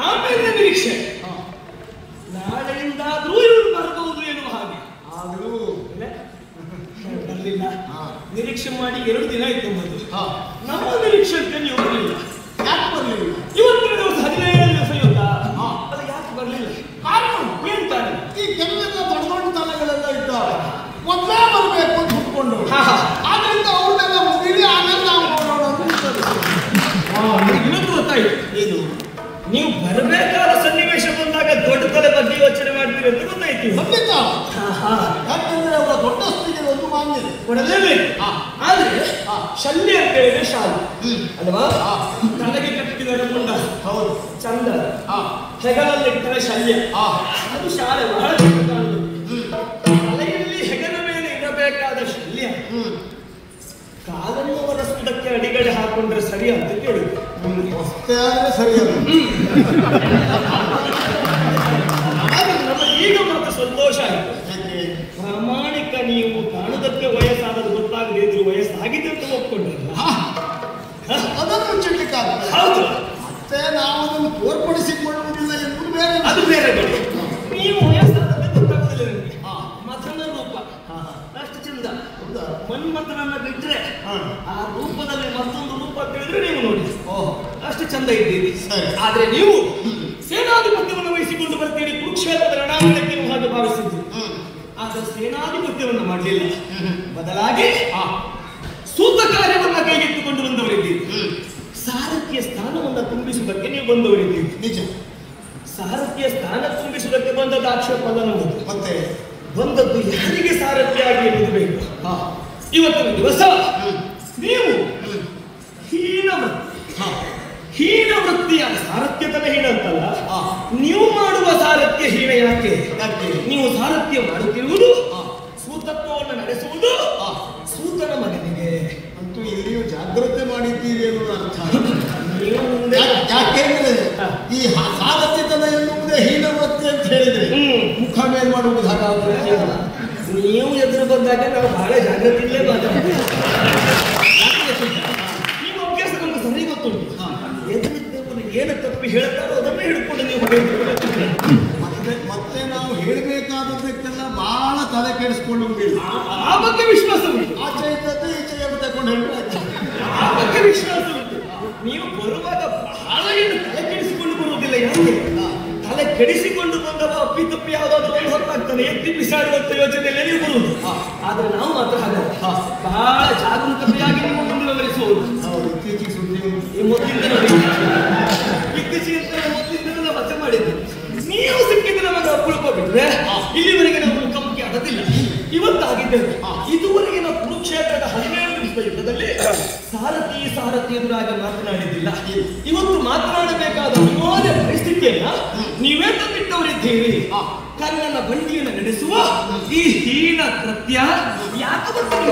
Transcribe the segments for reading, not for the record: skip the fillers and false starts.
ಆಮೇಲೆ ನಿರೀಕ್ಷೆ ನಾಳೆಯಿಂದಾದ್ರೂ ಇವರು ಬರ್ಬೋದು ಮಾಡಿ 2 ದಿನ ಆಯ್ತು ಬಂದು. ನಮ್ಮ ನಿರೀಕ್ಷೆಗೆ ನೀವು ಬರಲಿಲ್ಲ. ಯಾಕೆ ಬರಲಿಲ್ಲ? ಇವತ್ತಿನ ದಿವಸ 15 ದಿವಸ ಯುದ್ಧ. ಅದು ಯಾಕೆ ಬರಲಿಲ್ಲ? ಕಾರಣ ಏನು ಕಾರಣ? ಈ ಕೆಲವೆಲ್ಲ ದೊಡ್ಡ ದೊಡ್ಡ ತಲೆಗಳೆಲ್ಲ ಇದ್ದಾರೆ. ಮೊದಲೇ ಬರಬೇಕು ಅಂತ ಹುಡ್ಕೊಂಡು ಆದ್ರಿಂದ ಅವ್ರನ್ನೆಲ್ಲ ಮುಗಿಲಿ, ಆಮೇಲೆ ನಾವು ನೋಡೋಣ ಅಂತ. ಇವತ್ತು ಗೊತ್ತಾಯ್ತು. ಏನು ನೀವು ಬರಬೇಕಾದ ಸನ್ನಿವೇಶ ಬಂದಾಗ ದೊಡ್ಡ ತಲೆ ಬಗ್ಗೆ ಯೋಚನೆ ಮಾಡ್ತೀರಿ ಅಂತ ಗೊತ್ತಾಯ್ತು. ಖಂಡಿತ. ಯಾಕಂದ್ರೆ ಅವರ ದೊಡ್ಡಸ್ತಿಗೆ ಒಂದು ಮಾನ್ಯತೆ ಕೊಡಲೇಬೇಕು. ಆದ್ರೆ ಶಲ್ಯ ಅಂತ ಹೇಳಿದ್ರೆ ಶಾಲೆ ಅಲ್ವಾ? ತಲೆಗೆ ಕಟ್ಟಿದರೆ ಮುಂಡ ಹೌದು ಚಂದ, ಹೆಗಲಲ್ಲಿಟ್ಟರೆ ಶಲ್ಯ, ಅದು ಶಾಲೆ ಬಹಳ ತಲೆಯಲ್ಲಿ ಹೆಗಲ ಮೇಲೆ ಇರಬೇಕಾದ ಶಲ್ಯ ಕಾಲನ್ನು ಒರೆಸುವುದಕ್ಕೆ ಅಡಿಗಡೆ ಹಾಕೊಂಡ್ರೆ ಸರಿ ಅಂತ ಕೇಳಿದ್ರು. ಅಷ್ಟೇ ಆದ್ರೆ ಸರಿಯಲ್ಲ. ನಮಗೆ ಈಗ ಮಾತ್ರ ಸಂತೋಷ ಆಯಿತು. ಪ್ರಾಮಾಣಿಕ ನೀವು ಕಾಣುವುದಕ್ಕೆ ವಯಸ್ಸಾದದ್ದು ಗೊತ್ತಾಗದೇ ಇದ್ರು ವಯಸ್ಸಾಗಿದೆ ಅಂತ ಒಪ್ಕೊಂಡ್ರಲ್ಲ, ಅದನ್ನು ಮುಚ್ಚಲಿಕ್ಕಾಗ್ತದೆ. ಹೌದು. ಮತ್ತೆ ನಾವು ಅದನ್ನು ತೋರ್ಪಡಿಸಿಕೊಳ್ಳುವುದಿಲ್ಲ ಎಂಬುದು ಬೇರೆ. ಅದು ಬೇರೆ ಬೇರೆ. ನೀವು ವಯಸ್ಸಾದದ್ದು ಗೊತ್ತಾಗುದಿಲ್ಲ ನಿಮಗೆ. ಮಥನ ರೂಪ ಅಷ್ಟು ಚಂದ. ಮನ್ಮಥನನ್ನ ಬಿಟ್ರೆ ಆ ರೂಪದಲ್ಲಿ ಮತ್ತೊಂದು ರೂಪ ತಿಳಿದ್ರೆ ನೀವು ನೋಡಿ ಅಷ್ಟು ಚಂದ ಇದ್ದೀರಿ. ಆದ್ರೆ ನೀವು ಸೇನಾಧಿಪತ್ಯವನ್ನು ವಹಿಸಿಕೊಂಡು ಬರ್ತೀರಿ, ಕುರುಕ್ಷೇತ್ರದ ರಣಾಂಗಣಕ್ಕೆ ನೀವು ಹಾಗೆ ಭಾವಿಸಿದ್ದೀರಿ. ಆದ್ರೆ ಸೇನಾಧಿಪತ್ಯವನ್ನು ಮಾಡಲಿಲ್ಲ, ಬದಲಾಗಿ ಸೂತ ಕಾರ್ಯವನ್ನ ಕೈಗೆತ್ತಿಕೊಂಡು ಬಂದವರಿದ್ದೀರಿ. ಸಾರಥ್ಯ ಸ್ಥಾನವನ್ನು ತುಂಬಿಸುವುದಕ್ಕೆ ನೀವು ಬಂದವರಿದ್ದೀರಿ. ನಿಜ. ಸಾರಥ್ಯ ಸ್ಥಾನ ತುಂಬಿಸುವುದಕ್ಕೆ ಬಂದದ್ದು ಆಕ್ಷೇಪ ಅಲ್ಲ ನಮ್ಮದು. ಮತ್ತೆ ಬಂದದ್ದು ಯಾರಿಗೆ ಸಾರಥ್ಯ ಆಗಿ ಎನ್ನುವುದು ಬೇಕು. ಇವತ್ತಿನ ದಿವಸ ನೀವು ಹೀನ ವೃತ್ತಿಯಾದ ಸಾರಥ್ಯ ತನ ಹೀನ ಅಂತಲ್ಲ, ನೀವು ಮಾಡುವ ಸಾರಥ್ಯ ಹೀನ. ಯಾಕೆ? ನೀವು ಸಾರಥ್ಯ ಮಾಡುತ್ತಿರುವುದು, ಸೂತತ್ವವನ್ನು ನಡೆಸುವುದು ಸೂತನ ಮಗನಿಗೆ. ಅಂತೂ ಇಲ್ಲಿಯೂ ಜಾಗ್ರತೆ ಮಾಡಿದ್ದೀರಿ ಎನ್ನುವ ಅರ್ಥ. ನೀವು ಯಾಕೆಂದ್ರೆ ಈ ಸಾರಥ್ಯತನ ಎನ್ನುವುದೇ ಹೀನ ವೃತ್ತಿ ಅಂತ ಹೇಳಿದ್ರೆ ಮುಖ ಮೇಲ್ ಮಾಡುವುದು ಹಾಗಾದ್ರೆ ನೀವು ಎದುರು ಬಂದಾಗ ನಾವು ಬಹಳ ಜಾಗ್ರತೆಯಲ್ಲೇ ಮಾತಾಡ್ತೀವಿ. ನಿಮ್ಮ ಅಭ್ಯಾಸ ನಮ್ಗೆ ಸರಿ ಗೊತ್ತುಂಟು. ಎದುರಿದ್ದವರು ಏನು ತಪ್ಪಿ ಹೇಳ್ತಾರೋ ಅದನ್ನೇ ಹಿಡ್ಕೊಂಡು ನೀವು ಮತ್ತೆ ನಾವು ಹೇಳಬೇಕಾದದ್ದಕ್ಕೆಲ್ಲ ಬಹಳ ತಲೆ ಕೆಡಿಸ್ಕೊಳ್ಳುವುದಿಲ್ಲ. ಆ ಬಗ್ಗೆ ವಿಶ್ವಾಸ ಉಂಟು. ಆಚೆ ಇದ್ದದ್ದು ಈಚೆ ತಗೊಂಡು ಹೇಳ್ತಾ ಆ ಬಗ್ಗೆ ವಿಶ್ವಾಸ ಉಂಟು. ನೀವು ಬರುವಾಗ ಬಹಳ ಏನು ತಲೆ ಕೆಡಿಸಿಕೊಂಡು ಬರುವುದಿಲ್ಲ. ಯಾಕೆ? ತಲೆ ಕೆಡಿಸಿಕೊಂಡು ಬಂದವ ಅಪ್ಪಿ ತಪ್ಪಿ ಯಾವುದಾದ್ರೂ ಒಂದು ಹೊತ್ತಾಗ್ತಾನೆ, ಎತ್ತಿ ಬಿಸಾಡುವಂತ ಯೋಚನೆಯಲ್ಲೇ ನೀವು ಬರುವುದು. ಆದ್ರೆ ನಾವು ಮಾತ್ರ ಹಾಗಲ್ಲ, ಬಹಳ ಜಾಗರೂಕತೆಯಾಗಿ ನಿಮ್ಮ ಮುಂದೆ ವಿವರಿಸುವುದು. ಇತ್ತೀಚೆಗೆ ಸುದ್ದಿ ಮೊದಲಿಂದ ಮಚ್ಚ ಮಾಡಿದ್ದು ನೀವು ಸಿಕ್ಕಿದ್ರೆ ನಮಗೆ ಅಪರೂಪ ಬಿಟ್ರೆ ಇಲ್ಲಿವರೆಗೆ ನಾವು ಮುಖಾಮುಖಿ ಆಗೋದಿಲ್ಲ. ಇವತ್ತಾಗಿದ್ದೇವೆ. ಇದುವರೆಗೆ ನಾವು ಕುರುಕ್ಷೇತ್ರದ 17 ನಿಮಿಷದ ಯುದ್ಧದಲ್ಲಿ ಸಾರಥಿ ಎದುರಾಗಿ ಮಾತನಾಡಿದ್ದಿಲ್ಲ. ಇವತ್ತು ಮಾತನಾಡಬೇಕಾದ ಅನಿವಾರ್ಯ ಪರಿಸ್ಥಿತಿಯನ್ನ ನೀವೇ ತಂದಿಟ್ಟವರಿದ್ದೀರಿ. ಕರ್ಣನ ಬಂಡಿಯನ್ನು ನಡೆಸುವ ಈ ಹೀನ ಕೃತ್ಯ ಯಾಕೆ ಬರ್ತದೆ?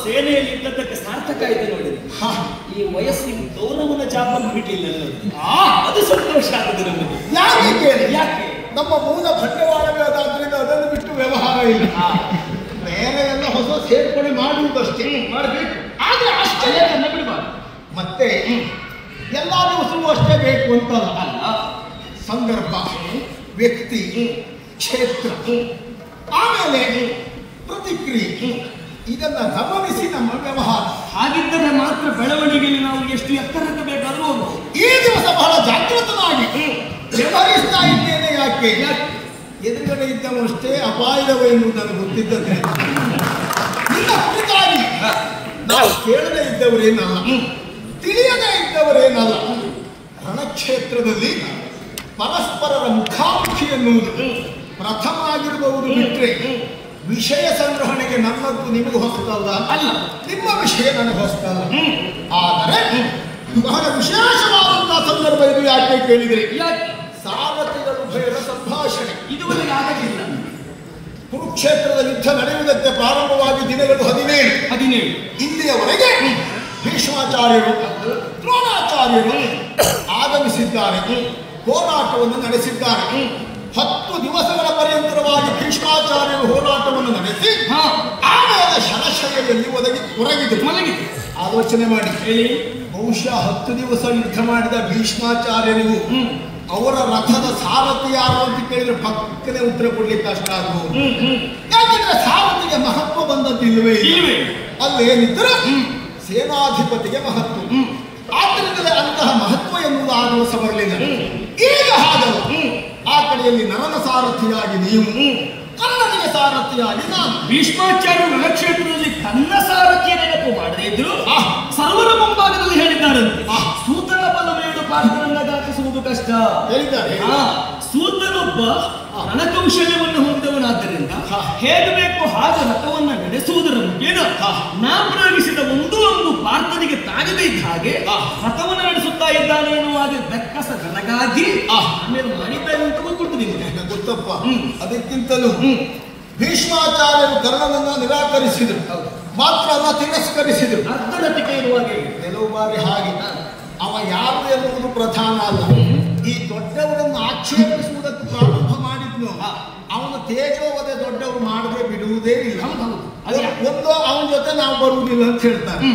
ಸೇನೆಯಲ್ಲಿ ಇದ್ದದ್ದಕ್ಕೆ ಸಾರ್ಥಕ ಆಯ್ತು ನೋಡಿ. ಈ ವಯಸ್ಸಿನ ಗೌರವನ ಜಾಪನ್ನು ಬಿಟ್ಟಿಲ್ಲ, ಅದು ಸಂತೋಷ ಆಗುದು ನಮಗೆ. ಯಾಕೆ ಕೇಳಿ, ಯಾಕೆ ನಮ್ಮ ಮೂಲ ಬಂಡವಾಳವೇ ಅದಾದ್ರಿಂದ ಅದನ್ನು ಬಿಟ್ಟು ವ್ಯವಹಾರ ಇಲ್ಲ. ಬೇರೆ ಎಲ್ಲ ಹೊಸ ಸೇರ್ಪಡೆ ಮಾಡುವುದಷ್ಟೇ ಮಾಡಬೇಕು, ಆದ್ರೆ ಅಷ್ಟೇ ಬಿಡಬಾರ್ದು. ಮತ್ತೆ ಎಲ್ಲ ದಿವಸವೂ ಅಷ್ಟೇ ಬೇಕು ಅಂತಲ್ಲ. ಸಂದರ್ಭ, ವ್ಯಕ್ತಿ, ಕ್ಷೇತ್ರ, ಆಮೇಲೆ ಪ್ರತಿಕ್ರಿಯೆ, ಇದನ್ನ ಗಮನಿಸಿ ನಮ್ಮ ವ್ಯವಹಾರ. ಹಾಗಿದ್ದರೆ ಮಾತ್ರ ಬೆಳವಣಿಗೆಯಲ್ಲಿ ನಾವು ಎಷ್ಟು ಎತ್ತರಕ್ಕೆ ಬೇಕಾದ್ರೂ ಈ ದಿವಸ ಬಹಳ ಜಾಗೃತನಾಗಿ ವ್ಯವಹರಿಸ್ತಾ ಇದ್ದೇನೆ. ಯಾಕೆ? ಎದುರುಗಡೆ ಇದ್ದವ ಅಷ್ಟೇ ಅಪಾಯದವ ಎನ್ನುವುದು ನನಗೆ ಗೊತ್ತಿದ್ದಂತೆ. ನಿನ್ನ ಕುರಿತಾಗಿ ನಾವು ಕೇಳದೇ ಇದ್ದವರೇನಲ್ಲ, ತಿಳಿಯದೇ ಇದ್ದವರೇನಲ್ಲ. ರಣಕ್ಷೇತ್ರದಲ್ಲಿ ಪರಸ್ಪರರ ಮುಖಾಮುಖಿ ಎನ್ನುವುದು ಪ್ರಥಮ ಆಗಿರಬಹುದು. ಬಿಟ್ಟರೆ ವಿಷಯ ಸಂಗ್ರಹಣೆಗೆ ನನ್ನದ್ದು ನಿಮಗೆ ಹೊಸತಲ್ಲ, ಅಲ್ಲ ನಿಮ್ಮ ವಿಷಯ ನನಗೆ ಹೊಸತಲ್ಲ. ಆದರೆ ಬಹಳ ವಿಶೇಷವಾದಂತಹ ಸಂದರ್ಭ ಇದು. ಯಾಕೆ ಕೇಳಿದರೆ, ಸಾರಥಿಗಳು ಭಯದ ಸಂಭಾಷಣೆ ಇದುವರೆಗೆ ಆಗಲಿಲ್ಲ. ಕುರುಕ್ಷೇತ್ರದ ಯುದ್ಧ ನಡೆಯುವುದಕ್ಕೆ ಪ್ರಾರಂಭವಾಗಿ ದಿನಗಳು 17. ಇಲ್ಲಿಯವರೆಗೆ ಭೀಷ್ಮಾಚಾರ್ಯರು, ದ್ರೋಣಾಚಾರ್ಯರು ಆಗಮಿಸಿದ್ದಾರೆ, ಹೋರಾಟವನ್ನು ನಡೆಸಿದ್ದಾರೆ. 10 ದಿವಸಗಳ ಪರ್ಯಂತರವಾಗಿ ಭೀಷ್ಮಾಚಾರ್ಯರು ಹೋರಾಟವನ್ನು ನಡೆಸಿ ಆಮೇಲೆ ಶರಶೈಯಲ್ಲಿ ಹೊರಗಿದ್ರು. ಆಲೋಚನೆ ಮಾಡಿ ಹೇಳಿ, ಬಹುಶಃ 10 ದಿವಸ ಯುದ್ಧ ಮಾಡಿದ ಭೀಷ್ಮಾಚಾರ್ಯರಿಗೂ ಅವರ ರಥದ ಸಾರಥಿ ಯಾರು ಅಂತ ಕೇಳಿದ್ರೆ ಪಕ್ಕನೆ ಉತ್ತರ ಕೊಡ್ಲಿಕ್ಕೆ ಕಷ್ಟ ಆಗಬಹುದು. ಯಾಕಂದ್ರೆ ಸಾರಥಿಗೆ ಮಹತ್ವ ಬಂದದ್ದಿಲ್ವೇ ಇಲ್ವೇ, ಅಲ್ಲೇನಿದ್ದರೂ ಸೇನಾಧಿಪತಿಗೆ ಮಹತ್ವ. ಆದ್ದರಿಂದಲೇ ಅಂತಹ ಮಹತ್ವ ಎನ್ನುವುದು ಆ ದಿವಸ ಬರಲಿಲ್ಲ. ಈಗ ಹಾಗಲ್ಲ, ಆ ಕಡೆಯಲ್ಲಿ ನರನ ಸಾರಥಿಯಾಗಿ ನೀವು, ಕನ್ನನಿಗೆ ಸಾರಥಿಯಾಗಿ ನಾನು. ಭೀಷ್ಮಾಚಾರ್ಯರು ರಣಕ್ಷೇತ್ರದಲ್ಲಿ ಕನ್ನ ಸಾರಥಿಯ ನೆನಪು ಮಾಡದೇ ಇದ್ರು ಸರ್ವರ ಮುಂಭಾಗದಲ್ಲಿ ಹೇಳಿದ್ದಾರಂತೆ, ಸೂತನ ಬಲಮೇಡು ಪಾತ್ರರನ್ನ ದಾಟಿಸುವುದು ಕಷ್ಟ ಹೇಳಿದ್ದಾರೆ. ಸೂತನೊಬ್ಬ ರಣಕೌಶಲ್ಯವನ್ನು ಹೊಂದಿದವನಾದ್ದರಿಂದ ಹೇಗೆ ಬೇಕು ಹಾಗೆ ರಥವನ್ನ ನಡೆಸುವುದರ ಮುಖೇನ ನಾ ಪ್ರಯೋಗಿಸಿದ ಒಂದು ಪಾರ್ಥನಿಗೆ ತಾಗದೇ ಇದ್ದ ಹಾಗೆ ರಥವನ್ನು ನಡೆಸುತ್ತಾ ಇದ್ದಾನೆ ಎನ್ನುವಾಗ ಬೆಕ್ಕಸ ನನಗಾಗಿ ಆಮೇಲೆ ಮಾಡಿದ್ದಾರೆ ಅಂತ ಗೊತ್ತಿದೆ. ಗೊತ್ತಪ್ಪ. ಅದಕ್ಕಿಂತಲೂ ಭೀಷ್ಮಾಚಾರ್ಯರು ಕರ್ಣನನ್ನ ನಿರಾಕರಿಸಿದರು, ಮಾತ್ರ ಅಲ್ಲ ತಿರಸ್ಕರಿಸಿದರು. ಅರ್ಧನಟಿಕೆ ಇರುವಾಗ ಕೆಲವು ಬಾರಿ ಹಾಗೆ ಅವ ಯಾರು ಎನ್ನುವುದು ಪ್ರಧಾನ ಅಲ್ಲ. ಈ ದೊಡ್ಡವರನ್ನು ಆಕ್ಷೇಪಿಸುವುದಕ್ಕೆ ಪ್ರಾರಂಭ ಮಾಡಿದ್ನು, ಅವನ ತೇಜೋವಧೆ ದೊಡ್ಡವರು ಮಾಡದೆ ಬಿಡುವುದೇ ಇಲ್ಲ. ಒಂದು ಅವನ ಜೊತೆ ನಾವು ಬರುವುದಿಲ್ಲ ಅಂತ ಹೇಳ್ತಾರೆ,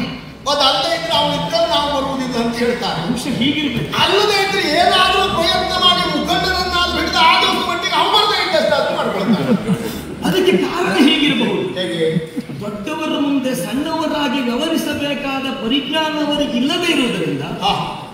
ಅದಲ್ಲದೆ ಇದ್ರೆ ಅವನ ಇದ್ದರೆ ನಾವು ಬರುವುದಿಲ್ಲ ಅಂತ ಹೇಳ್ತಾರೆ. ಹೀಗಿರ್ಬೇಕು. ಅಲ್ಲದೆ ಇದ್ರೆ ಏನಾದರೂ ಪ್ರಯತ್ನ ಮಾಡಿ ಮುಖಂಡರನ್ನಾದ್ರೂ ಹಿಡಿದು ಆ ದಿವಸ ಮಟ್ಟಿಗೆ ಅವ್ರು ಬರದೇ ಇದ್ದಷ್ಟು ಮಾಡ್ಕೊಳ್ತಾರೆ. ಅದಕ್ಕೆ ಕಾರಣ ಹೀಗಿರಬಹುದು. ಹೇಗೆ? ದೊಡ್ಡವರ ಮುಂದೆ ಸಣ್ಣವರಾಗಿ ವ್ಯವಹರಿಸಬೇಕಾದ ಪರಿಜ್ಞಾನ ಅವರಿಗೆ ಇಲ್ಲದೇ ಇರುವುದರಿಂದ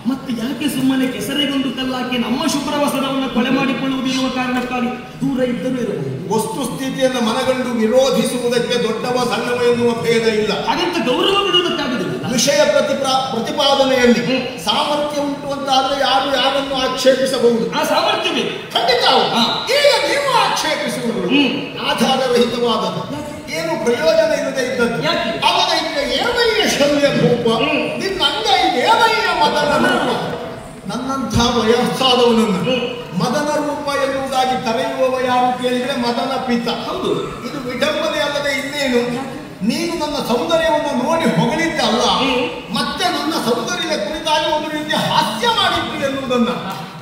ಮತ್ತೆ ಯಾಕೆ ಸುಮ್ಮನೆ ಕೆಸರೆಗೊಂದು ಕಲ್ಲಾಕಿ ನಮ್ಮ ಶುಭ್ರವಸರವನ್ನು ಕೊಲೆ ಮಾಡಿಕೊಳ್ಳುವುದಿರುವ ಕಾರಣಕ್ಕಾಗಿ ದೂರ ಇದ್ದರೂ ಇರಬಹುದು. ವಸ್ತುಸ್ಥಿತಿಯನ್ನು ಮನಗಂಡು ವಿರೋಧಿಸುವುದಕ್ಕೆ ದೊಡ್ಡವ ಸಣ್ಣವ ಎನ್ನುವ ಭೇದ ಇಲ್ಲ. ಹಾಗಂತ ಗೌರವ ಬಿಡುವುದಕ್ಕಾಗುದಿಲ್ಲ. ವಿಷಯ ಪ್ರತಿಪಾದನೆಯಲ್ಲಿ ಸಾಮರ್ಥ್ಯ ಉಂಟು ಅಂತಾದ್ರೆ ಯಾರು ಯಾರನ್ನು ಆಕ್ಷೇಪಿಸಬಹುದು. ಆ ಸಾಮರ್ಥ್ಯವೇ ಖಂಡಿತ. ಈಗ ನೀವು ಆಕ್ಷೇಪಿಸುವುದು ಆಧಾರರಹಿತವಾದದ್ದು, ಏನು ಪ್ರಯೋಜನ ಇಲ್ಲದೆ ಇದ್ದದ್ದು. ಅವನ ಈಗ ಏವಯ್ಯ ಶಲ್ಯ ರೂಪ, ನಿನ್ನ ಅಂಗ ಇದು ಏವಯ್ಯ ಮದನ ರೂಪ. ನನ್ನಂಥ ವಯಸ್ಸಾದವನನ್ನು ಮದನ ರೂಪ ಎನ್ನುವುದಾಗಿ ಕರೆಯುವವ ಯಾರು ಕೇಳಿದ್ರೆ ಮದನ ಪಿತ. ಹೌದು, ಇದು ವಿಡಂಬನೆ ಅಲ್ಲದೆ ಇನ್ನೇನು. ನೀನು ನನ್ನ ಸೌಂದರ್ಯವನ್ನು ನೋಡಿ ಹೊಗಳಿದ್ದೆ ಅಲ್ಲ, ಮತ್ತೆ ನನ್ನ ಸೌಂದರ್ಯದ ಕುರಿತಾಗಿ ಒಂದು ರೀತಿಯ ಹಾಸ್ಯ ಮಾಡಿದ್ದು ಎನ್ನುವುದನ್ನ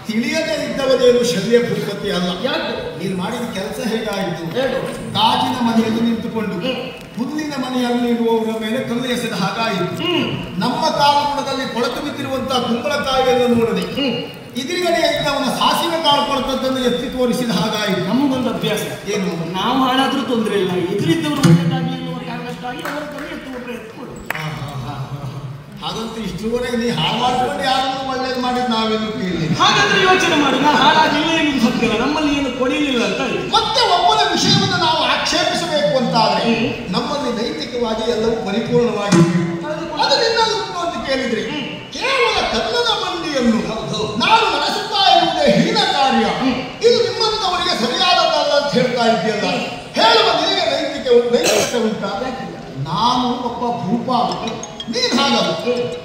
ತಿಳಿಯದೇ ಇದ್ದವರೇನು ಶಲ್ಯ ಭೂಪತಿ ಅಲ್ಲ. ನೀನು ಮಾಡಿದ ಕೆಲಸ ಹೇಗಾಯಿತು? ಗಾಜಿನ ಮನೆಯಲ್ಲಿ ನಿಂತುಕೊಂಡು ಹುಲ್ಲಿನ ಮನೆಯಲ್ಲಿ ಇರುವವರ ಮೇಲೆ ಕಲ್ಲು ಎಸೆದ ಹಾಗಾಯಿತು. ನಮ್ಮ ಕಾಲಗುಣದಲ್ಲಿ ಕೊಳತು ಬಿದ್ದಿರುವಂತಹ ಕುಂಬಳಕಾಯಿಯನ್ನು ನೋಡದೆ ಎದುರುಗಡೆ ಇದ್ದವನ ಸಾಸಿವೆ ಕಾಳು ಕೊಳತದ್ದನ್ನು ಎತ್ತಿ ತೋರಿಸಿದ ಹಾಗಾಯಿತು. ನಮಗೊಂದು ಅಭ್ಯಾಸ ಏನು, ನಾವು ಹಾಳಾದ್ರೂ ತೊಂದರೆ ಇಲ್ಲ, ಎದುರಿದ್ದವರು ಒಳ್ಳೆದಾಗಿ ಎನ್ನುವ ಕಾರಣಕ್ಕಾಗಿ ಅವರ ಕಡೆ ಎತ್ತುವ ಪ್ರಯತ್ನ ಕೊಡು. ಹಾಗಂತ ಇಷ್ಟುವರೆಗೆ ನೀ ಹಾಳು ಮಾಡ್ಕೊಂಡು ಯಾರನ್ನು ಒಳ್ಳೇದು ಮಾಡಿದ್ ನಾವೆಲ್ಲೂ ಕೇಳಿ. ಹಾಗಾದ್ರೆ ಯೋಚನೆ ಮಾಡಿ, ನಾ ಹಾಳಾಗಿಲ್ಲ ಎನ್ನುವುದು ಸತ್ಯಲ್ಲ, ನಮ್ಮಲ್ಲಿ ಏನು ಕೊಡಿಲಿಲ್ಲ ಅಂತ. ಮತ್ತೆ ಒಬ್ಬನ ವಿಷಯವನ್ನು ನಾವು ಆಕ್ಷೇಪಿಸಬೇಕು ಅಂತಾದ್ರೆ ನಮ್ಮಲ್ಲಿ ನೈತಿಕವಾಗಿ ಎಲ್ಲವೂ ಪರಿಪೂರ್ಣವಾಗಿರಬೇಕು. ಅದು ನಿನ್ನಲ್ಲಿ ಉಂಟು ಅಂತ ಕೇಳಿದ್ರಿ. ಕೇವಲ ಕನ್ನಡ ಮಂಡಿಯನ್ನು ನಾನು ನಡೆಸುತ್ತಾ ಇರುವುದೇ ಹೀನ ಕಾರ್ಯ, ಇದು ನಿಮ್ಮಂತವರಿಗೆ ಸರಿಯಾದದಲ್ಲ ಅಂತ ಹೇಳ್ತಾ ಇದೆಯಲ್ಲ. ಹೇಳುವ ನಿನಗೆ ನೈತಿಕತೆ ಉಂಟಾ? ನಾನು ಒಬ್ಬ ಭೂಪಾಲ, ನೀನು ಹಾಗಲ್ಲ,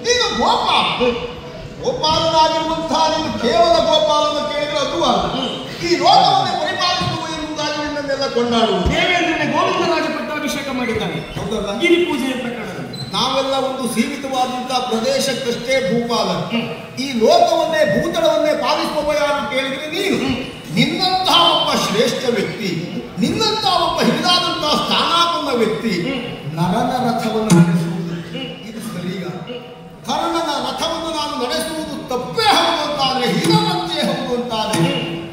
ನೀನು ಗೋಪಾಲ. ಗೋಪಾಲನಾಗಿರುವಂತಹ ನೀನು ಕೇವಲ ಗೋಪಾಲನ ಕೇಳಿದ್ರೆ ಅದು ಅಲ್ಲ, ಈ ಲೋಕವನ್ನೇ ಪರಿಪಾಲಿಸುವ ಎನ್ನುವುದಾಗಿ ನಿನ್ನನ್ನೆಲ್ಲ ಕೊಂಡಾಡುವುದು. ದೇವೇಂದ್ರನೇ ಗೋವಿಂದರಾಜ ಪಟ್ಟಾಭಿಷೇಕ ಮಾಡಿದ್ದಾನೆ. ಹೌದಲ್ಲ? ಗಿರಿ ಪೂಜೆಯ ಪ್ರಕರಣ ನಾವೆಲ್ಲ ಒಂದು ಸೀಮಿತವಾದಂತಹ ಪ್ರದೇಶಕ್ಕಷ್ಟೇ ಭೂಪಾಲ. ಈ ಲೋಕವನ್ನೇ ಭೂತಳವನ್ನೇ ಪಾಲಿಸುವ ಯಾರು ಕೇಳಿದ್ರೆ ನೀನು. ನಿನ್ನಂತಹ ಒಬ್ಬ ಶ್ರೇಷ್ಠ ವ್ಯಕ್ತಿ, ನಿನ್ನಂತಹ ಒಬ್ಬ ಹಿರಿದಾದಂತಹ ಸ್ಥಾನಾಪನ್ನ ವ್ಯಕ್ತಿ ನರನ ರಥವನ್ನು ನಡೆಸುವುದು ಇದು ಸರಿಗ? ಕರ್ಣನ ರಥವನ್ನು ನಾನು ನಡೆಸುವುದು ತಪ್ಪೇ ಹೌದು ಅಂತಾದ್ರೆ, ಹೀನವಂತೆ ಹೌದು ಅಂತಾದ್ರೆ,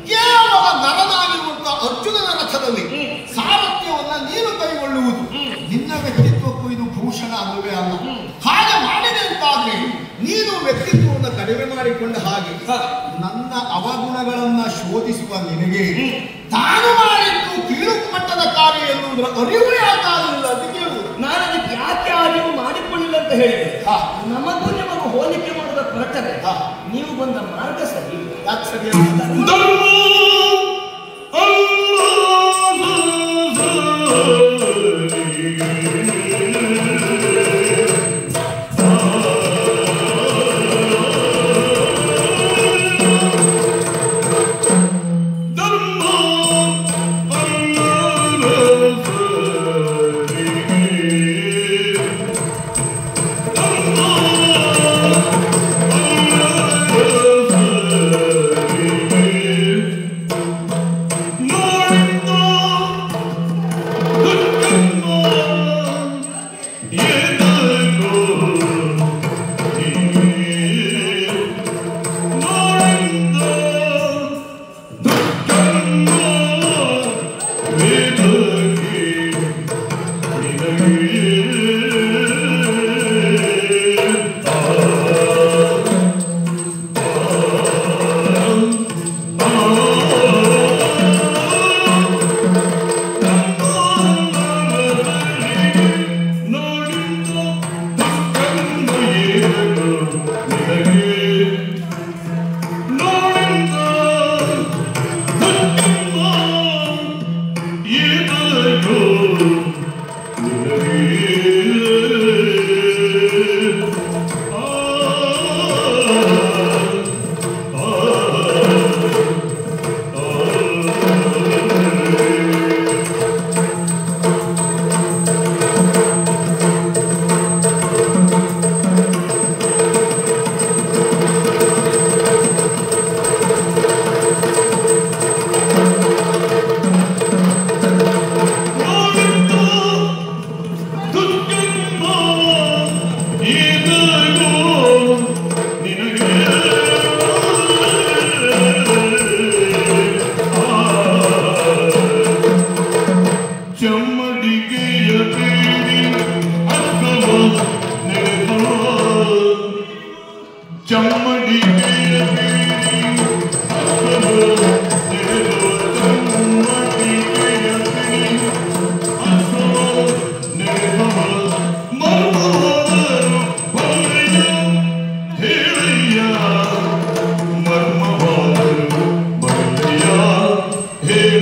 ಕೇವಲ ನರನಾಗಿರುವಂತಹ ಅರ್ಜುನನ ರಥದಲ್ಲಿ ಸಾರಥ್ಯವನ್ನ ನೀನು ಕೈಗೊಳ್ಳುವುದು ನಿನ್ನ ವ್ಯಕ್ತಿತ್ವಕ್ಕೂ ಇದು ಭೂಷಣ ಅಲ್ಲವೇ ಅಲ್ಲ. ಹಾಗೆ ಮಾಡಿದೆ ಅಂತಾದ್ರೆ ನೀನು ವ್ಯಕ್ತಿತ್ವವನ್ನು ಕಡಿಮೆ ಮಾಡಿಕೊಂಡ ಹಾಗೆ ನನ್ನ ಅವಗುಣಗಳನ್ನ ಶೋಧಿಸುವ ನಿನಗೆ ತಾನು ಮಾಡಿದ್ದು ಕೀಳು ಮಟ್ಟದ ಕಾರ್ಯ ಎನ್ನುವುದರ ಅರಿವು ಯಾಕಾಗಲಿಲ್ಲ ಅಂತ ಕೇಳುವುದು. ನಾನು ಅದಕ್ಕೆ ಯಾಕೆ ಅರಿವು ಮಾಡಿಕೊಳ್ಳಿಲ್ಲ ಅಂತ ಹೇಳಿದೆ. ನಮಗೂ ನಿಮಗೂ ಹೋಲಿಕೆ ಮಾಡುವ ಪ್ರಕಾರ ನೀವು ಬಂದ ಮಾರ್ಗ ಸರಿ ಯಾಕೆ ಸರಿ Hey,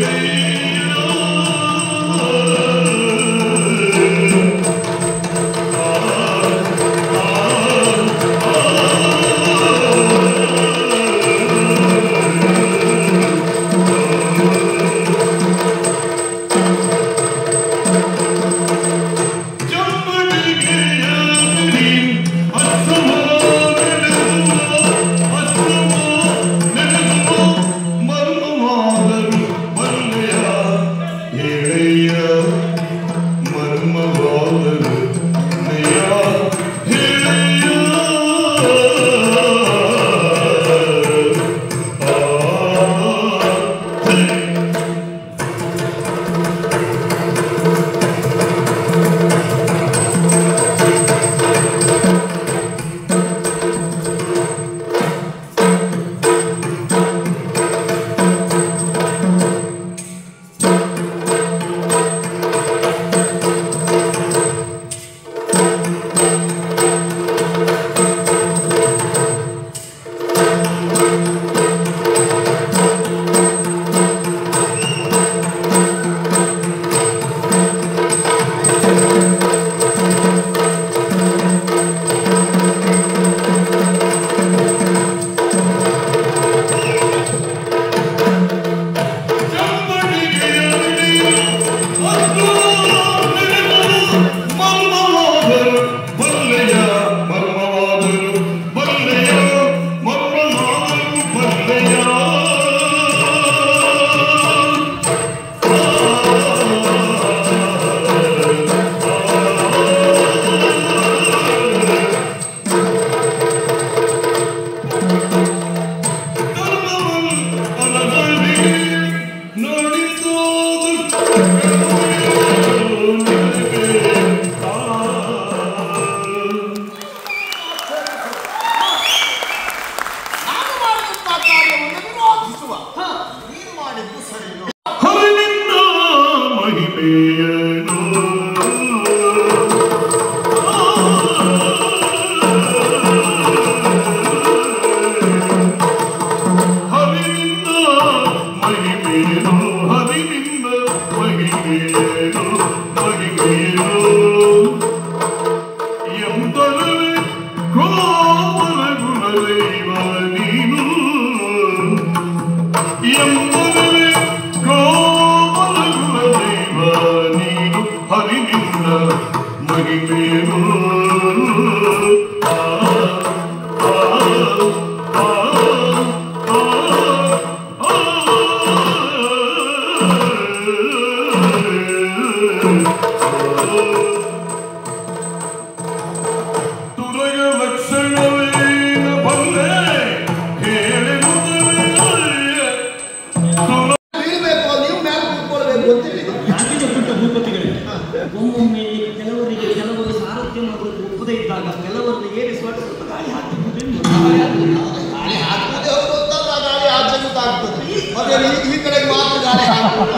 ಒಮ್ಮೊಮ್ಮೆ ಕೆಲವರಿಗೆ ಕೆಲವರು ಸಾರಥ್ಯ ಮಾಡುವುದು ಒಪ್ಪದೇ ಇದ್ದಾಗ ಕೆಲವರನ್ನು ಏರಿಸುವ ಗಾಳಿ ಹಾಕುವುದೇ ಗಾಳಿ ಹಾಕುವುದೇ ಹೌದು ಅಂತಂದ್ರೆ ಆ ಗಾಳಿ ಆಚೆ ಗೊತ್ತಾಗ್ತದೆ. ಮತ್ತೆ ಈ ಕಡೆಗೆ ಮಾತ್ರ ಗಾಳಿ ಹಾಕುವುದು.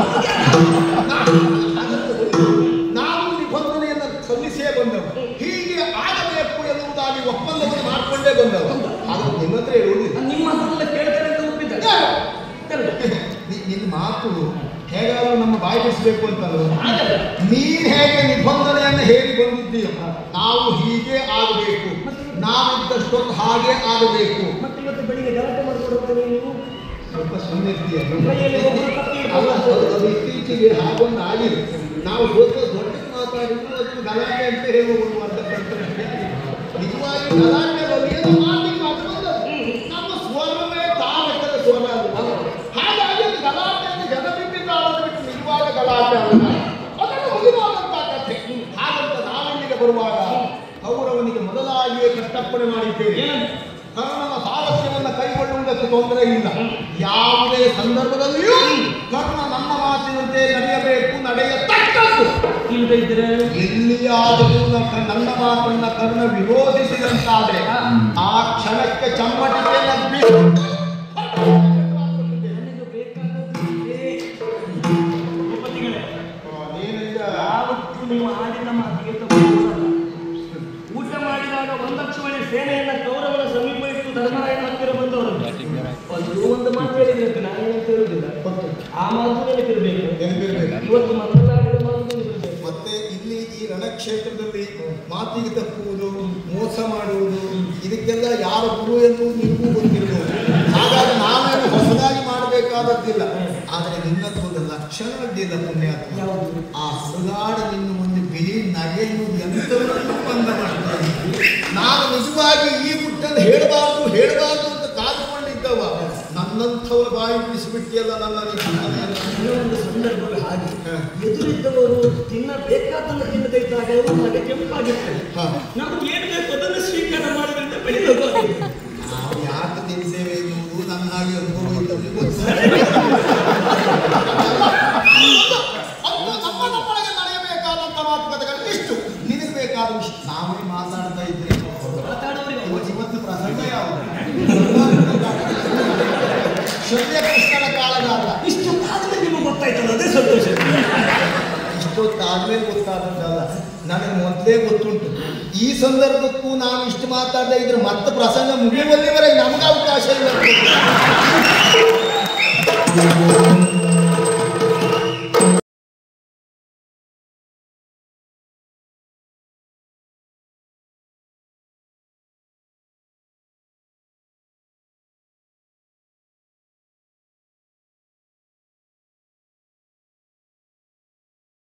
ನಾವು ನಿಬಂಧನೆಯನ್ನು ಸಲ್ಲಿಸೇ ಬಂದವು, ಹೀಗೆ ಆಗಬೇಕು ಎನ್ನುವುದಾಗಿ ಒಪ್ಪಂದವನ್ನು ಮಾಡಿಕೊಂಡೇ ಬಂದವು. ಅದು ನಿಮ್ಮ ಹತ್ರ ಹೇಳುವುದಿಲ್ಲ, ನಿಮ್ಮ ಹತ್ರ ಕೇಳ್ತಾರೆ ಅಂತ ಒಪ್ಪಿದ್ದಾರೆ. ನಿನ್ನ ಮಾತು ಹೇಗಾದ್ರೂ ನಮ್ಮ ಬಾಯಿ ಬಿಡಿಸಬೇಕು ಅಂತಂದ್ರೆ ನೀನ್ ಹೇಗೆ ನಿಬಂಧನೆಯನ್ನು ಹೇಳಿ ಬಂದಿದ್ದೀಯ, ನಾವು ಹೀಗೆ ಆಗಬೇಕು, ನಾವಿದ್ದಷ್ಟೊಂದು ಹಾಗೆ ಆಗಬೇಕು. ಮತ್ತೆ ಇವತ್ತು ಬೆಳಿಗ್ಗೆ ಗಲಾಟೆ ಮಾಡಿಕೊಡುತ್ತೇನೆ, ನೀವು ಸ್ವಲ್ಪ ಸುಮ್ಮನೆ ಇತ್ತೀಚೆಗೆ ಹಾಗೊಂದು ಆಗಿದೆ. ನಾವು ದೊಡ್ಡ ಮಾತಾಡಿದ್ರು ಅದನ್ನು ಗಲಾಟೆ ಅಂತ ಹೇಳುವುದು ಅಂತ ನಿಜವಾಗಿ ಗಲಾಟೆ ಏನು ಮಾಡ್ಲಿಕ್ಕೆ ಮಾಡ್ಕೊಂಡು ನಮ್ಮ ಸ್ವರವೇ ತಾರಕದ ಸ್ವರ ಅದು. ಹಾಗಾಗಿ ಅದು ಗಲಾಟೆಯನ್ನು ಜನಬಿಂಬಿತ ಆಡೋದಕ್ಕೆ ನಿಜವಾದ ಗಲಾಟೆ ಅಲ್ಲ, ಅದನ್ನು ಮುಗಿದಾದಂತಹ ಕಥೆ. ಹಾಗಂತ ನಾವಿಲ್ಲಿಗೆ ಬರುವಾಗ ಕೌರವನಿಗೆ ಮೊದಲಾಗಿಯೇ ಕಷ್ಟಪಡೆ ಮಾಡಿದ್ದೇವೆ. ಕರ್ಣನ ಸಾರಥ್ಯವನ್ನು ಕೈಗೊಳ್ಳುವುದಕ್ಕೆ ತೊಂದರೆ ಇಲ್ಲ, ಯಾವುದೇ ಸಂದರ್ಭದಲ್ಲಿಯೂ ಕರ್ಣ ನನ್ನ ಮಾತಿನಂತೆ ನಡೆಯಬೇಕು, ನಡೆಯತಕ್ಕದ್ದು. ಇಲ್ಲದಿದ್ದರೆ ಎಲ್ಲಿಯಾದರೂ ನನ್ನ ಮಾತನ್ನ ಕರ್ಣ ವಿರೋಧಿಸಿದಂತಾದ್ರೆ ಆ ಕ್ಷಣಕ್ಕೆ ಚಮ್ಮಟಿಕೆಯನ್ನು ನೀವು ಆಡಿದ ಮಾತಿಗೆ ಊಟ ಮಾಡಿದಾಗ 1 ಲಕ್ಷ ಮನೆ ಸೇನೆಯನ್ನ ಕೌರವನ ಸಮೀಪ ಇಟ್ಟು ಧರ್ಮರಾಯನ ಹತ್ತಿರ ಬಂದವರು ಒಂದು ಮಾತು ಹೇಳಿದ್ರೆ ನಾನೇನು ಹೇಳುದಿಲ್ಲ, ಆ ಮಾತು ನೆನಪಿರ್ಬೇಕು. ಇವತ್ತು ಮಕ್ಕಳಾಡಿದ ಮಾತು ನೆನಪಿರ್ಬೇಕು. ಮತ್ತೆ ಇಲ್ಲಿ ಈ ರಣಕ್ಷೇತ್ರದಲ್ಲಿ ಮಾತಿಗೆ ತಪ್ಪುವುದು, ಮೋಸ ಮಾಡುವುದು, ಇದಕ್ಕೆಲ್ಲ ಯಾರ ಗುರು ಎಂದು ನಿಮಗೂ ಗೊತ್ತಿರಬಹುದು. ಹಾಗಾಗಿ ನಾವೇನು ಹೊಸದಾಗಿ ಮಾಡಬೇಕಾದದ್ದಿಲ್ಲ. ಆದರೆ ನಿನ್ನದೊಂದು ಲಕ್ಷಣ ಅಡ್ಡಿಲ್ಲ ಪುಣ್ಯಾತ್ಮ. ಆ ಸುಗಾಡ ನಿನ್ನ ಮುಂದೆ ಬಿಳಿ ನಗೆ ಎನ್ನುವುದು ಎಂಥವರನ್ನು ಬಂದ ಮಾಡ್ತಾರೆ. ನಾನು ನಿಜವಾಗಿ ಈ ಗುಟ್ಟನ್ನು ಹೇಳಬಾರ್ದು ಅಂತ ಕಾದುಕೊಂಡಿದ್ದವ, ನನ್ನಂಥವ್ರ ಬಾಯಿ ಬಿಡಿಸಿಬಿಟ್ಟಿಯಲ್ಲ ನನ್ನ ಒಂದು ಸಂದರ್ಭಗಳು ಹಾಗೆ ಎದುರಿದ್ದವರು ತಿನ್ನಬೇಕಾದನ್ನು ತಿನ್ನದಿದ್ದಾಗ ನಮಗೆ ಕೆಂಪಾಗಿರ್ತದೆ. ನಮ್ಗೆ ಏನು ಬೇಕು ಅದನ್ನು ಸ್ವೀಕಾರ ಮಾಡಿದ್ರೆ ಬೆಳೆಯೋದು. ನಾವು ಯಾಕೆ ತಿನ್ನಿಸೇವೆ ಎನ್ನುವುದು ನನ್ನ ಹಾಗೆ ಅನುಭವ ಇದ್ದವರಿಗೆ ಗೊತ್ತಿಲ್ಲ. ನಮ್ಮೊಳಗೆ ನಡೆಯಬೇಕಾದಂಥ ಮಾತುಕತೆಗಳು ಇಷ್ಟು, ನಿನಗೆ ಬೇಕಾದ ಇಷ್ಟು. ನಾವೇ ಮಾತಾಡ್ತಾ ಇದ್ರೆ ಮಾತಾಡೋರಿಗೆ ಇವತ್ತು ಪ್ರಸಂಗ ಯಾವುದು? ಶ್ರದ್ಧೆ ಕೃಷ್ಣನ ಕಾಲಗಾಲ. ಇಷ್ಟೊತ್ತಾದ್ಮೇಲೆ ನಿಮಗೆ ಗೊತ್ತಾಯ್ತಲ್ಲ, ಅದೇ ಸಂತೋಷ. ಇಷ್ಟೊತ್ತಾದ್ಮೇಲೆ ಗೊತ್ತಾದದ್ದಲ್ಲ, ನನಗೆ ಮೊದಲೇ ಗೊತ್ತುಂಟು. ಈ ಸಂದರ್ಭಕ್ಕೂ ನಾನು ಇಷ್ಟು ಮಾತಾಡ್ತಾ ಇದ್ರೆ ಮತ್ತೆ ಪ್ರಸಂಗ ಮುಗಿಯುವಲ್ಲಿವರೆಗೆ ನಮಗೆ ಅವಕಾಶ ಇಲ್ಲ.